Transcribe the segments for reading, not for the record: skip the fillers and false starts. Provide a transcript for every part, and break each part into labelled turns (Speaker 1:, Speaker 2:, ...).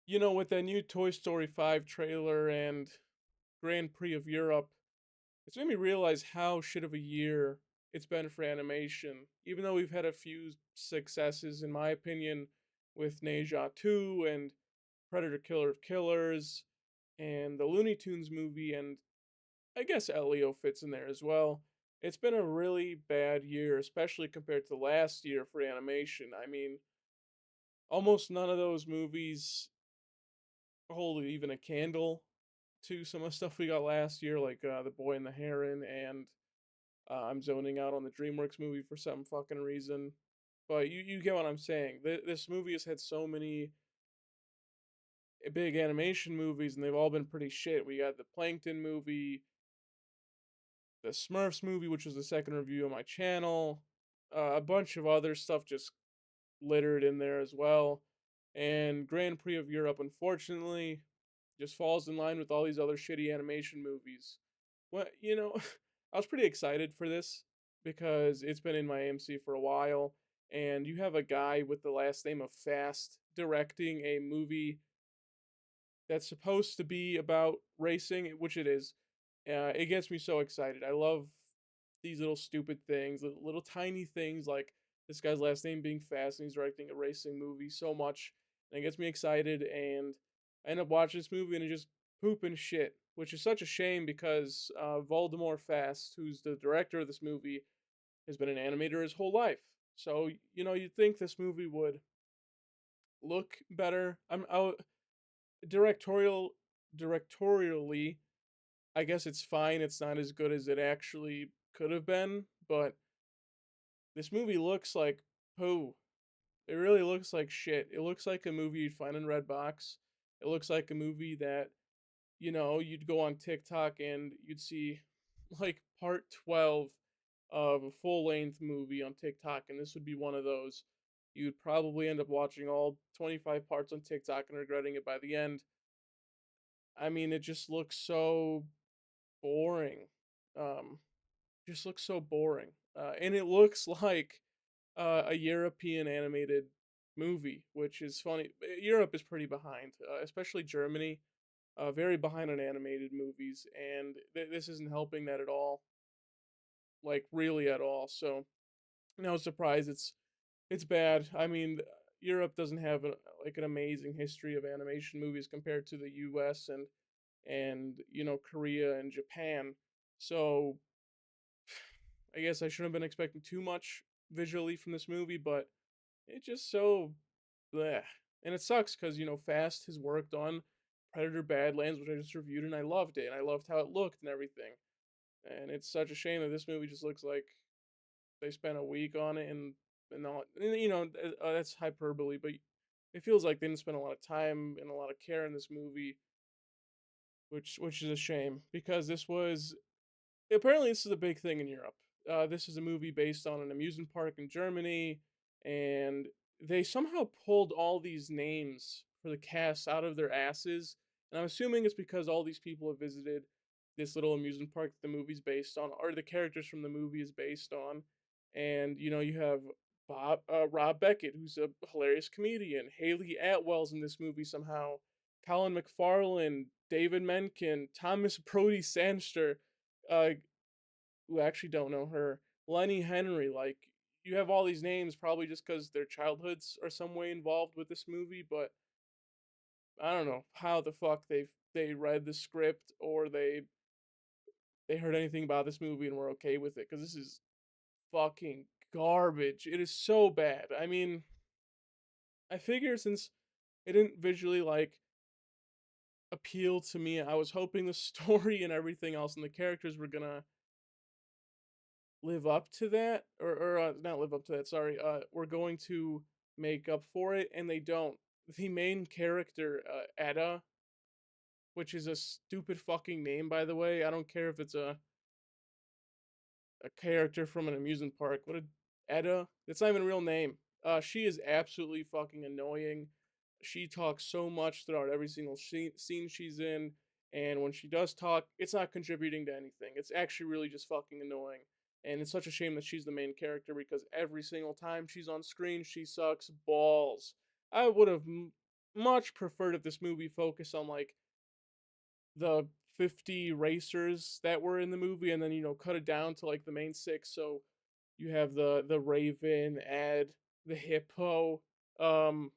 Speaker 1: With that new Toy Story 5 trailer and Grand Prix of Europe, it's made me realize how shit of a year it's been for animation. Even though we've had a few successes, in my opinion, with Neja 2 and Predator Killer of Killers and the Looney Tunes movie, and I guess Elio fits in there as well. It's been a really bad year, especially compared to last year for animation. I mean, almost none of those movies hold even a candle to some of the stuff we got last year, like The Boy and the Heron, and I'm zoning out on the DreamWorks movie for some fucking reason. But you get what I'm saying. This movie has had so many big animation movies, and they've all been pretty shit. We got the Plankton movie, the Smurfs movie, which was the second review on my channel, a bunch of other stuff just littered in there as well. And Grand Prix of Europe, unfortunately, just falls in line with all these other shitty animation movies. Well, I was pretty excited for this because it's been in my AMC for a while, and you have a guy with the last name of Fast directing a movie that's supposed to be about racing, which it is. It gets me so excited. I love these little stupid things, little tiny things like this guy's last name being Fast, and he's directing a racing movie so much, and it gets me excited. And I end up watching this movie and it just pooping shit, which is such a shame because Voldemort Fast, who's the director of this movie, has been an animator his whole life. So you'd think this movie would look better. Directorial directorially, I guess it's fine. It's not as good as it actually could have been, but this movie looks like poo. It really looks like shit. It looks like a movie you'd find in Redbox. It looks like a movie that, you'd go on TikTok and you'd see like part 12 of a full-length movie on TikTok, and this would be one of those. You'd probably end up watching all 25 parts on TikTok and regretting it by the end. I mean, it just looks so boring. Um, just looks so boring. And it looks like a European animated movie, which is funny. Europe is pretty behind, especially Germany, very behind on animated movies, and this isn't helping that at all, like really at all. So no surprise, it's bad. I mean, Europe doesn't have like an amazing history of animation movies compared to the U.S. and Korea and Japan. So I guess I shouldn't have been expecting too much visually from this movie, but it's just so bleh. And it sucks because Fast has worked on Predator Badlands, which I just reviewed, and I loved it, and I loved how it looked and everything. And it's such a shame that this movie just looks like they spent a week on it, and all. And, that's hyperbole, but it feels like they didn't spend a lot of time and a lot of care in this movie, which is a shame because this was apparently this is a big thing in Europe. This is a movie based on an amusement park in Germany, and they somehow pulled all these names for the cast out of their asses. And I'm assuming it's because all these people have visited this little amusement park that the movie's based on, or the characters from the movie is based on. And you have Rob Beckett, who's a hilarious comedian. Haley Atwell's in this movie somehow. Colin McFarlane, David Menken, Thomas Brody Sangster, uh, who actually don't know her, Lenny Henry. Like, you have all these names probably just because their childhoods are some way involved with this movie, but I don't know how the fuck they read the script or they heard anything about this movie and were okay with it because this is fucking garbage. It is so bad. I mean, I figure since it didn't visually like appeal to me, I was hoping the story and everything else and the characters were gonna live up to that, or not live up to that. Sorry, we're going to make up for it, and they don't. The main character, Etta, which is a stupid fucking name, by the way. I don't care if it's a character from an amusement park. What a Etta? It's not even a real name. She is absolutely fucking annoying. She talks so much throughout every single scene she's in, and when she does talk, it's not contributing to anything. It's actually really just fucking annoying. And it's such a shame that she's the main character because every single time she's on screen, she sucks balls. I would have much preferred if this movie focused on like the 50 racers that were in the movie, and then cut it down to like the main six. So you have the raven, Ed, the hippo, um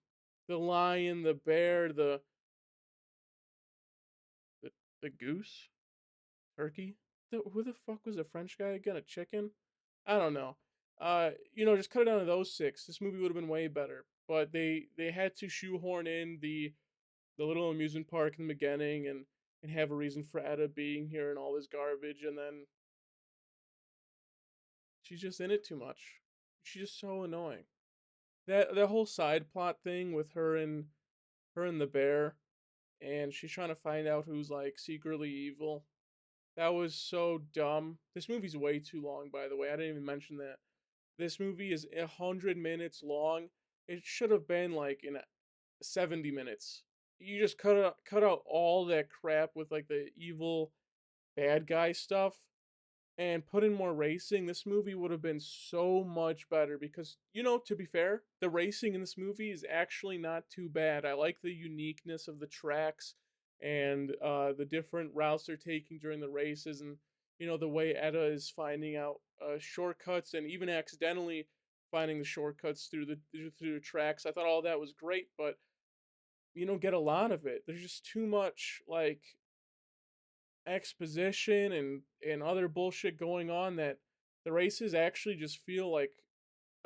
Speaker 1: the lion, the bear, the, the goose, turkey. Who the fuck was the French guy again? A chicken? I don't know. Just cut it down to those six. This movie would have been way better. But they had to shoehorn in the little amusement park in the beginning, and have a reason for Etta being here and all this garbage, and then she's just in it too much. She's just so annoying. That whole side plot thing with her and the bear, and she's trying to find out who's like secretly evil. That was so dumb. This movie's way too long, by the way. I didn't even mention that. This movie is 100 minutes long. It should have been like in 70 minutes. You just cut out all that crap with like the evil bad guy stuff, and put in more racing. This movie would have been so much better because, to be fair, the racing in this movie is actually not too bad. I like the uniqueness of the tracks, and the different routes they're taking during the races, and the way Etta is finding out shortcuts, and even accidentally finding the shortcuts through the tracks. I thought all that was great, but you don't get a lot of it. There's just too much like exposition and other bullshit going on, that the races actually just feel like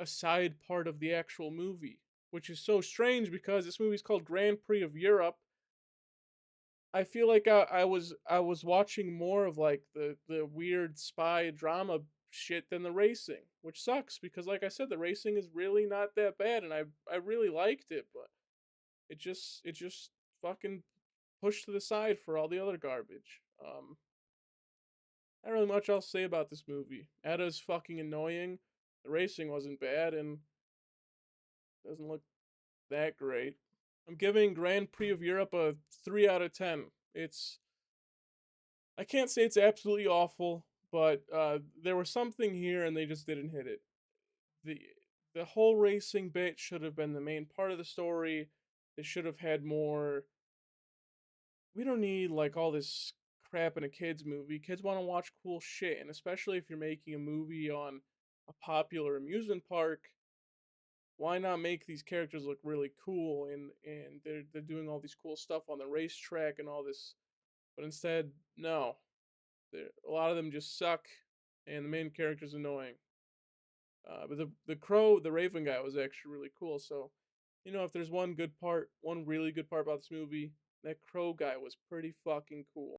Speaker 1: a side part of the actual movie, which is so strange because this movie's called Grand Prix of Europe. I feel like I was watching more of like the weird spy drama shit than the racing, which sucks because like I said, the racing is really not that bad, and I really liked it, but it just fucking pushed to the side for all the other garbage. Not really much else to say about this movie. Etta's fucking annoying. The racing wasn't bad, and doesn't look that great. I'm giving Grand Prix of Europe a 3 out of 10. I can't say it's absolutely awful, but there was something here and they just didn't hit it. The the whole racing bit should have been the main part of the story. They should have had more. We don't need like all this crap in a kids movie. Kids want to watch cool shit, and especially if you're making a movie on a popular amusement park, why not make these characters look really cool, and they're doing all these cool stuff on the racetrack and all this, but instead, no. A lot of them just suck, and the main character's annoying. But the crow, the Raven guy was actually really cool. So, if there's one really good part about this movie, that crow guy was pretty fucking cool.